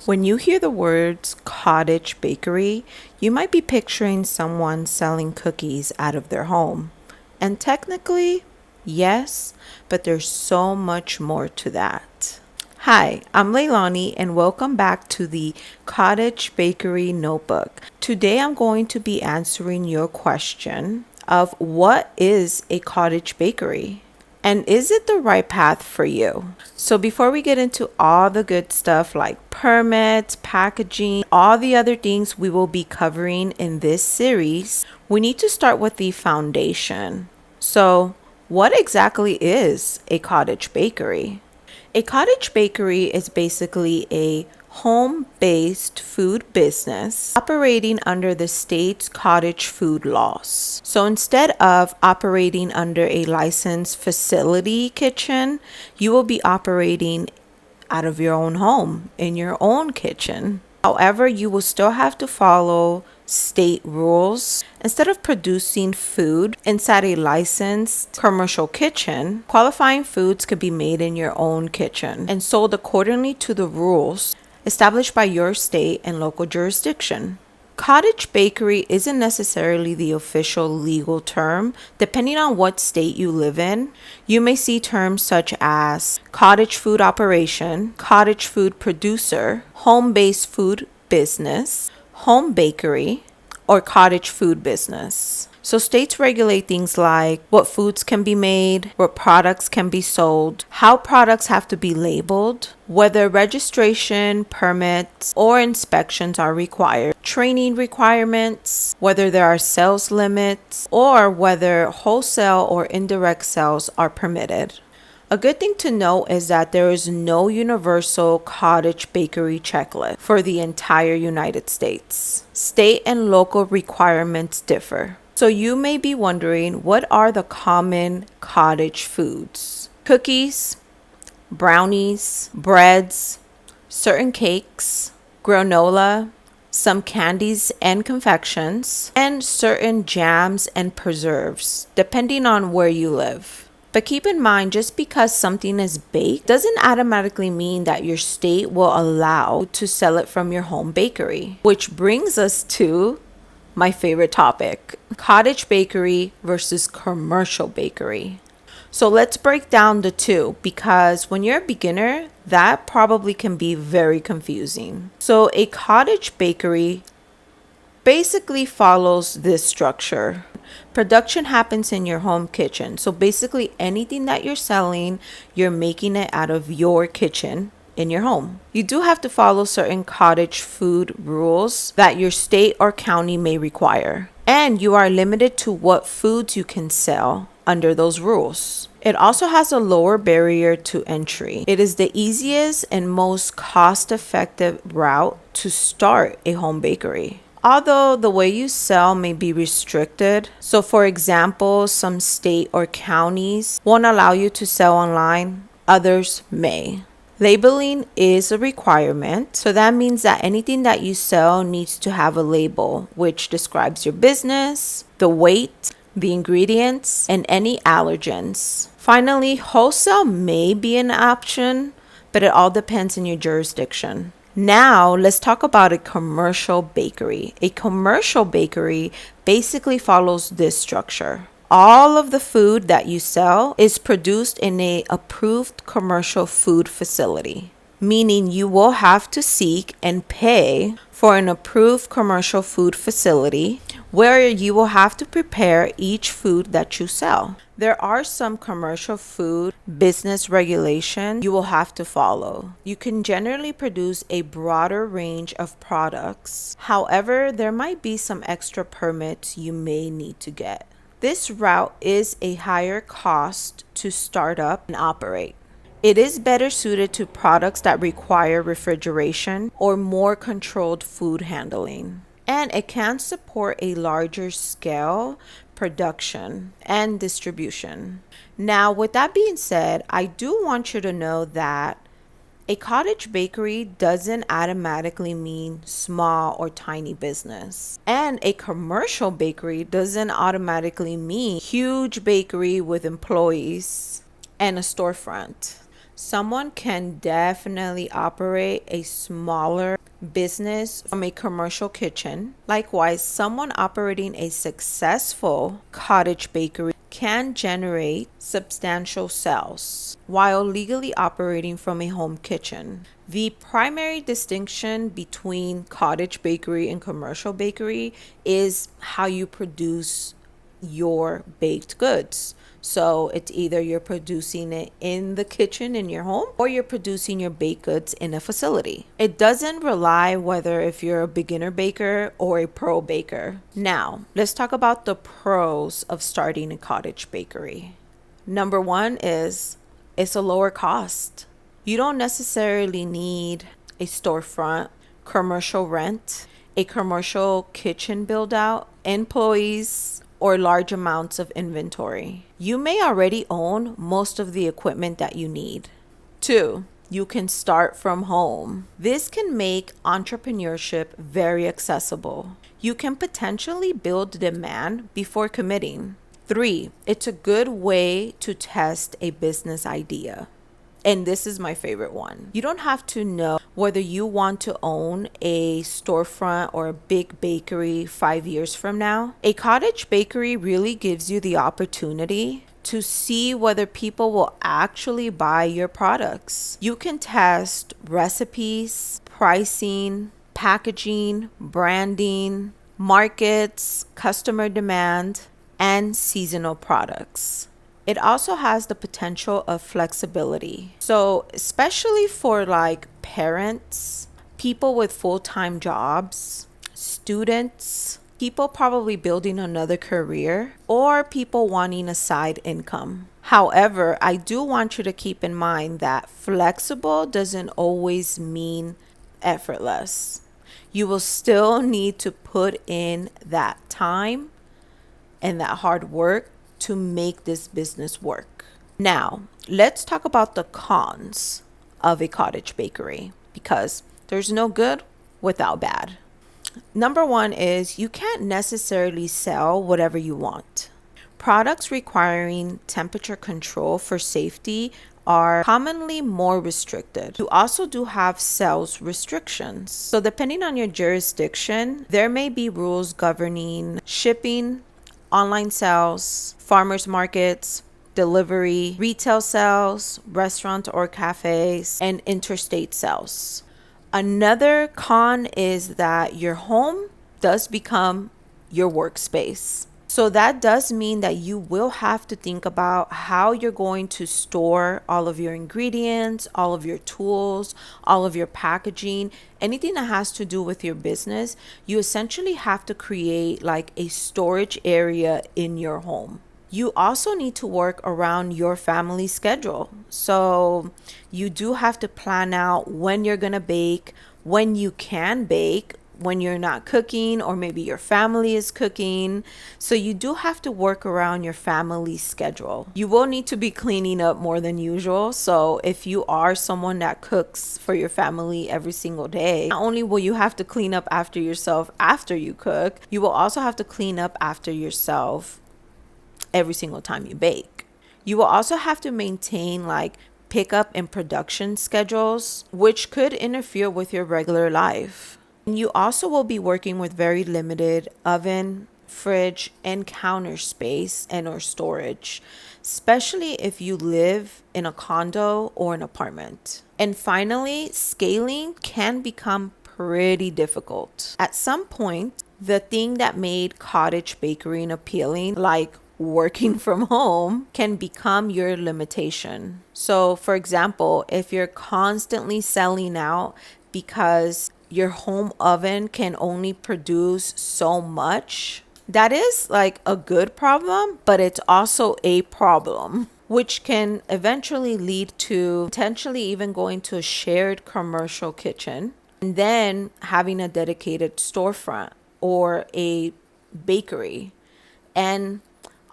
When you hear the words cottage bakery, you might be picturing someone selling cookies out of their home. And technically, yes, but there's so much more to that. Hi, I'm Leilani and welcome back to the Cottage Bakery Notebook. Today I'm going to be answering your question of what is a cottage bakery? And is it the right path for you? So before we get into all the good stuff like permits, packaging, all the other things we will be covering in this series, we need to start with the foundation. So what exactly is a cottage bakery? A cottage bakery is basically a home-based food business operating under the state's cottage food laws. So instead of operating under a licensed facility kitchen, you will be operating out of your own home in your own kitchen. However, you will still have to follow state rules. Instead of producing food inside a licensed commercial kitchen, qualifying foods could be made in your own kitchen and sold accordingly to the rules established by your state and local jurisdiction. Cottage bakery isn't necessarily the official legal term. Depending on what state you live in, you may see terms such as cottage food operation, cottage food producer, home-based food business, home bakery, or cottage food business. So states regulate things like what foods can be made, what products can be sold, how products have to be labeled, whether registration, permits, or inspections are required, training requirements, whether there are sales limits, or whether wholesale or indirect sales are permitted. A good thing to know is that there is no universal cottage bakery checklist for the entire United States. State and local requirements differ. So you may be wondering, what are the common cottage foods? Cookies, brownies, breads, certain cakes, granola, some candies and confections, and certain jams and preserves, depending on where you live. But keep in mind, just because something is baked doesn't automatically mean that your state will allow to sell it from your home bakery. Which brings us to my favorite topic, cottage bakery versus commercial bakery. So let's break down the two, because when you're a beginner, that probably can be very confusing. So a cottage bakery basically follows this structure. Production happens in your home kitchen. So basically anything that you're selling, you're making it out of your kitchen in your home. You do have to follow certain cottage food rules that your state or county may require. And you are limited to what foods you can sell under those rules. It also has a lower barrier to entry. It is the easiest and most cost-effective route to start a home bakery. Although the way you sell may be restricted. So for example, some state or counties won't allow you to sell online, others may. Labeling is a requirement. So that means that anything that you sell needs to have a label, which describes your business, the weight, the ingredients, and any allergens. Finally, wholesale may be an option, but it all depends on your jurisdiction. Now, let's talk about a commercial bakery. A commercial bakery basically follows this structure. All of the food that you sell is produced in an approved commercial food facility, meaning you will have to seek and pay for an approved commercial food facility where you will have to prepare each food that you sell. There are some commercial food business regulations you will have to follow. You can generally produce a broader range of products. However, there might be some extra permits you may need to get. This route is a higher cost to start up and operate. It is better suited to products that require refrigeration or more controlled food handling. And it can support a larger scale production and distribution. Now, with that being said, I do want you to know that a cottage bakery doesn't automatically mean small or tiny business. And a commercial bakery doesn't automatically mean huge bakery with employees and a storefront. Someone can definitely operate a smaller business from a commercial kitchen. Likewise, someone operating a successful cottage bakery can generate substantial sales while legally operating from a home kitchen. The primary distinction between cottage bakery and commercial bakery is how you produce your baked goods. So it's either you're producing it in the kitchen in your home or you're producing your baked goods in a facility. It doesn't rely whether if you're a beginner baker or a pro baker. Now, let's talk about the pros of starting a cottage bakery. Number one is it's a lower cost. You don't necessarily need a storefront, commercial rent, a commercial kitchen build out, employees, or large amounts of inventory. You may already own most of the equipment that you need. Two, you can start from home. This can make entrepreneurship very accessible. You can potentially build demand before committing. Three, it's a good way to test a business idea. And this is my favorite one. You don't have to know whether you want to own a storefront or a big bakery 5 years from now. A cottage bakery really gives you the opportunity to see whether people will actually buy your products. You can test recipes, pricing, packaging, branding, markets, customer demand, and seasonal products. It also has the potential of flexibility. So, especially for like parents, people with full-time jobs, students, people probably building another career, or people wanting a side income. However, I do want you to keep in mind that flexible doesn't always mean effortless. You will still need to put in that time and that hard work to make this business work. Now, let's talk about the cons of a cottage bakery because there's no good without bad. Number one is you can't necessarily sell whatever you want. Products requiring temperature control for safety are commonly more restricted. You also do have sales restrictions. So, depending on your jurisdiction, there may be rules governing shipping, online sales, farmers markets, delivery, retail sales, restaurant or cafes, and interstate sales. Another con is that your home does become your workspace. So that does mean that you will have to think about how you're going to store all of your ingredients, all of your tools, all of your packaging, anything that has to do with your business. You essentially have to create like a storage area in your home. You also need to work around your family schedule. So you do have to plan out when you're going to bake, when you can bake, when you're not cooking, or maybe your family is cooking. So you do have to work around your family schedule. You will need to be cleaning up more than usual. So if you are someone that cooks for your family every single day, not only will you have to clean up after yourself after you cook, you will also have to clean up after yourself every single time you bake. You will also have to maintain like pickup and production schedules, which could interfere with your regular life. You also will be working with very limited oven, fridge, and counter space and or storage, especially if you live in a condo or an apartment. And finally, scaling can become pretty difficult. At some point, the thing that made cottage bakery appealing, like working from home, can become your limitation. So, for example, if you're constantly selling out because your home oven can only produce so much, that is like a good problem, but it's also a problem, which can eventually lead to potentially even going to a shared commercial kitchen and then having a dedicated storefront or a bakery. And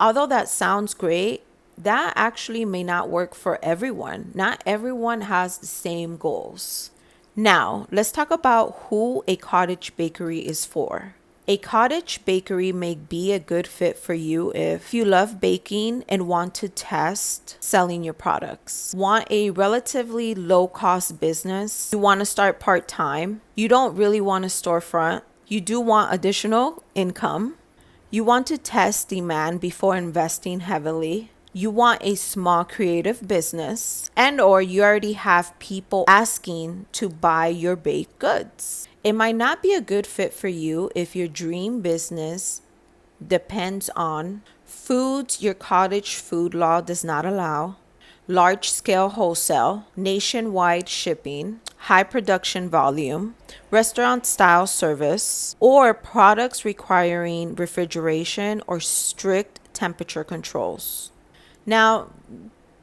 although that sounds great, that actually may not work for everyone. Not everyone has the same goals. Now, let's talk about who a cottage bakery is for. A cottage bakery may be a good fit for you if you love baking and want to test selling your products. Want a relatively low cost business? You want to start part time? You don't really want a storefront? You do want additional income? You want to test demand before investing heavily? You want a small creative business, and or you already have people asking to buy your baked goods. It might not be a good fit for you if your dream business depends on foods your cottage food law does not allow, large scale wholesale, nationwide shipping, high production volume, restaurant style service, or products requiring refrigeration or strict temperature controls. Now,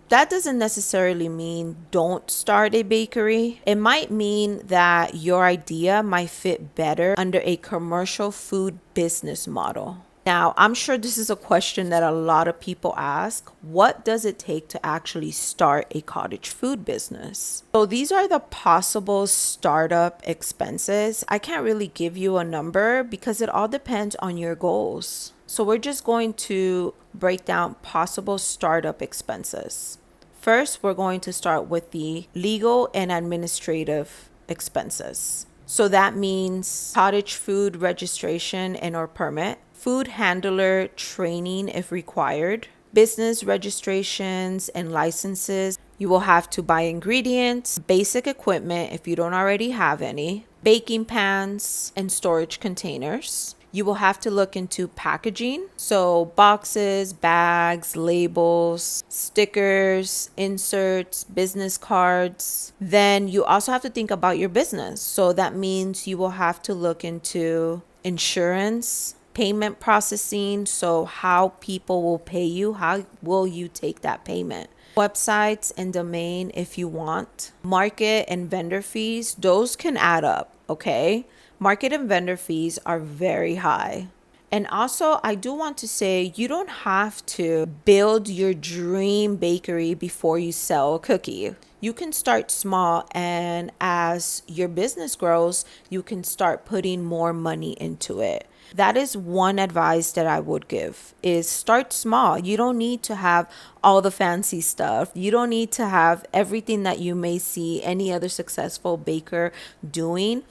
that doesn't necessarily mean don't start a bakery. It might mean that your idea might fit better under a commercial food business model. Now, I'm sure this is a question that a lot of people ask. What does it take to actually start a cottage food business? So these are the possible startup expenses. I can't really give you a number because it all depends on your goals. So we're just going to break down possible startup expenses. First, we're going to start with the legal and administrative expenses. So that means cottage food registration and or permit, food handler training if required, business registrations and licenses. You will have to buy ingredients, basic equipment if you don't already have any, baking pans and storage containers. You will have to look into packaging, so boxes, bags, labels, stickers, inserts, business cards. Then you also have to think about your business. So that means you will have to look into insurance, payment processing, so how people will pay you, how will you take that payment. Websites and domain if you want. Market and vendor fees, those can add up, okay? Market and vendor fees are very high. And also, I do want to say you don't have to build your dream bakery before you sell a cookie. You can start small, and as your business grows, you can start putting more money into it. That is one advice that I would give is start small. You don't need to have all the fancy stuff. You don't need to have everything that you may see any other successful baker doing.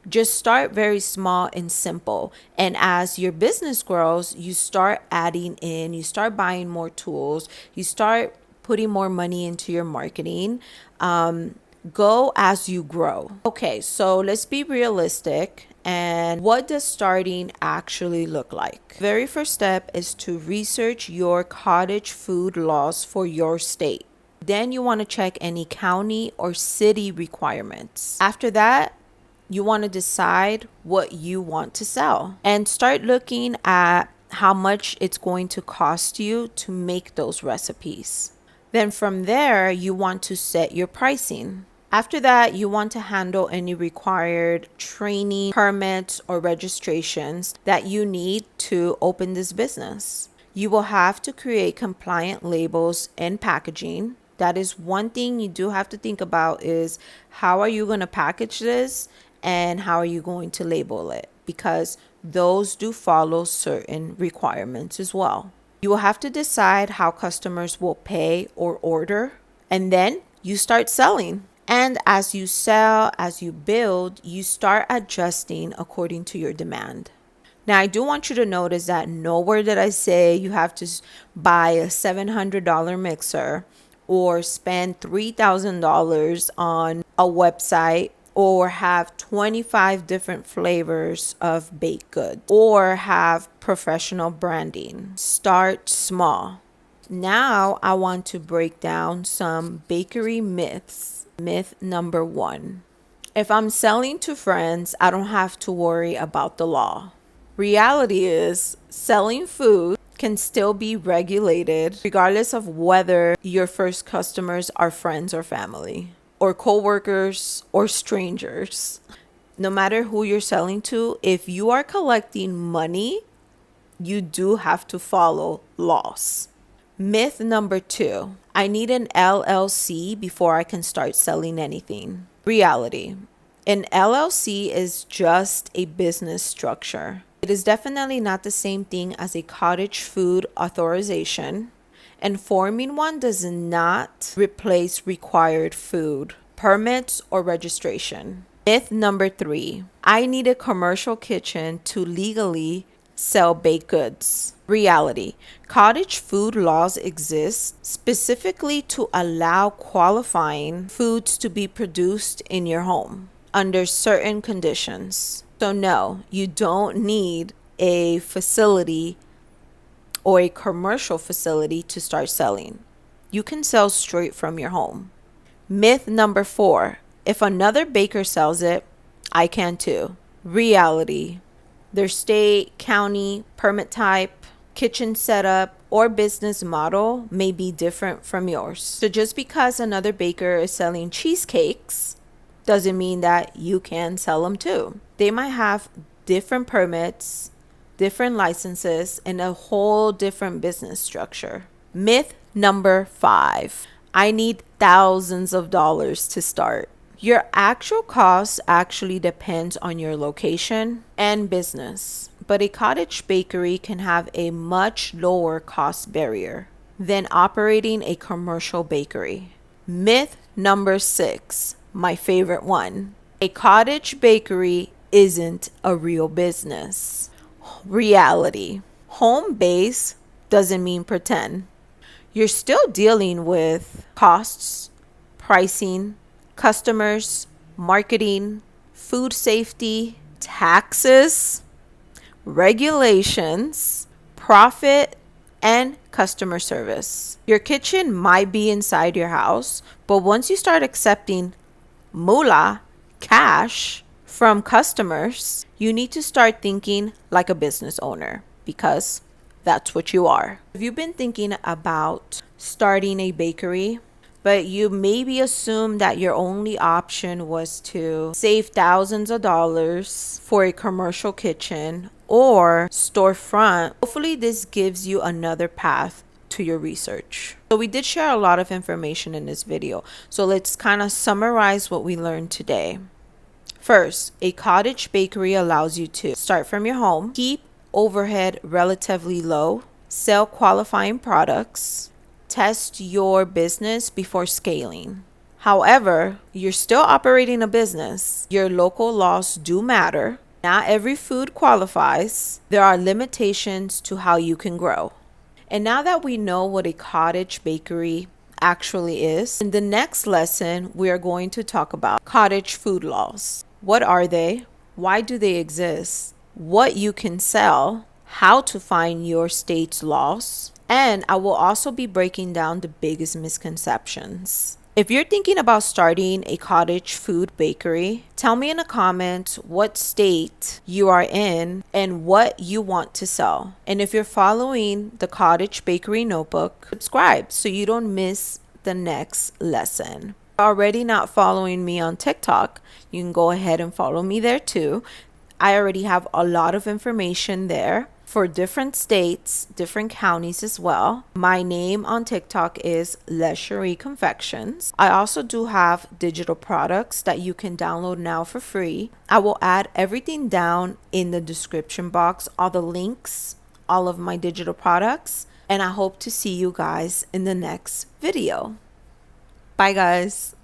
Just start very small and simple. And as your business grows, you start adding in, you start buying more tools, you start putting more money into your marketing. Go as you grow. Okay, so let's be realistic. And what does starting actually look like? Very first step is to research your cottage food laws for your state. Then you want to check any county or city requirements. After that, you want to decide what you want to sell and start looking at how much it's going to cost you to make those recipes. Then from there, you want to set your pricing. After that, you want to handle any required training, permits, or registrations that you need to open this business. You will have to create compliant labels and packaging. That is one thing you do have to think about is how are you going to package this and how are you going to label it? Because those do follow certain requirements as well. You will have to decide how customers will pay or order, and then you start selling. And as you sell, as you build, you start adjusting according to your demand. Now, I do want you to notice that nowhere did I say you have to buy a $700 mixer or spend $3,000 on a website or have 25 different flavors of baked goods or have professional branding. Start small. Now I want to break down some bakery myths. Myth number 1. If I'm selling to friends, I don't have to worry about the law. Reality is, selling food can still be regulated regardless of whether your first customers are friends or family, or coworkers or strangers. No matter who you're selling to, if you are collecting money, you do have to follow laws. Myth number 2. I need an LLC before I can start selling anything. Reality. An LLC is just a business structure. It is definitely not the same thing as a cottage food authorization, and forming one does not replace required food permits or registration. Myth number 3: I need a commercial kitchen to legally sell baked goods. Reality: cottage food laws exist specifically to allow qualifying foods to be produced in your home under certain conditions. So, no, you don't need a facility or a commercial facility to start selling. You can sell straight from your home. Myth number 4: if another baker sells it, I can too. Reality: their state, county, permit type, kitchen setup, or business model may be different from yours. So just because another baker is selling cheesecakes doesn't mean that you can sell them too. They might have different permits, different licenses, and a whole different business structure. Myth number 5: I need thousands of dollars to start. Your actual cost actually depends on your location and business, but a cottage bakery can have a much lower cost barrier than operating a commercial bakery. Myth number 6, my favorite one: a cottage bakery isn't a real business. Reality: home base doesn't mean pretend. You're still dealing with costs, pricing, customers, marketing, food safety, taxes, regulations, profit, and customer service. Your kitchen might be inside your house, but once you start accepting moolah, cash, from customers, you need to start thinking like a business owner, because that's what you are. If you've been thinking about starting a bakery, but you maybe assume that your only option was to save thousands of dollars for a commercial kitchen or storefront, hopefully this gives you another path to your research. So we did share a lot of information in this video. So let's kind of summarize what we learned today. First, a cottage bakery allows you to start from your home, keep overhead relatively low, sell qualifying products, test your business before scaling. However, you're still operating a business. Your local laws do matter. Not every food qualifies. There are limitations to how you can grow. And now that we know what a cottage bakery actually is, in the next lesson, we are going to talk about cottage food laws. What are they? Why do they exist? What you can sell? How to find your state's laws? And I will also be breaking down the biggest misconceptions. If you're thinking about starting a cottage food bakery, tell me in the comments what state you are in and what you want to sell. And if you're following the Cottage Bakery Notebook, subscribe so you don't miss the next lesson. If you're already not following me on TikTok, you can go ahead and follow me there too. I already have a lot of information there for different states, different counties as well. My name on TikTok is Les Cherie Confections. I also do have digital products that you can download now for free. I will add everything down in the description box, all the links, all of my digital products, and I hope to see you guys in the next video. Bye guys.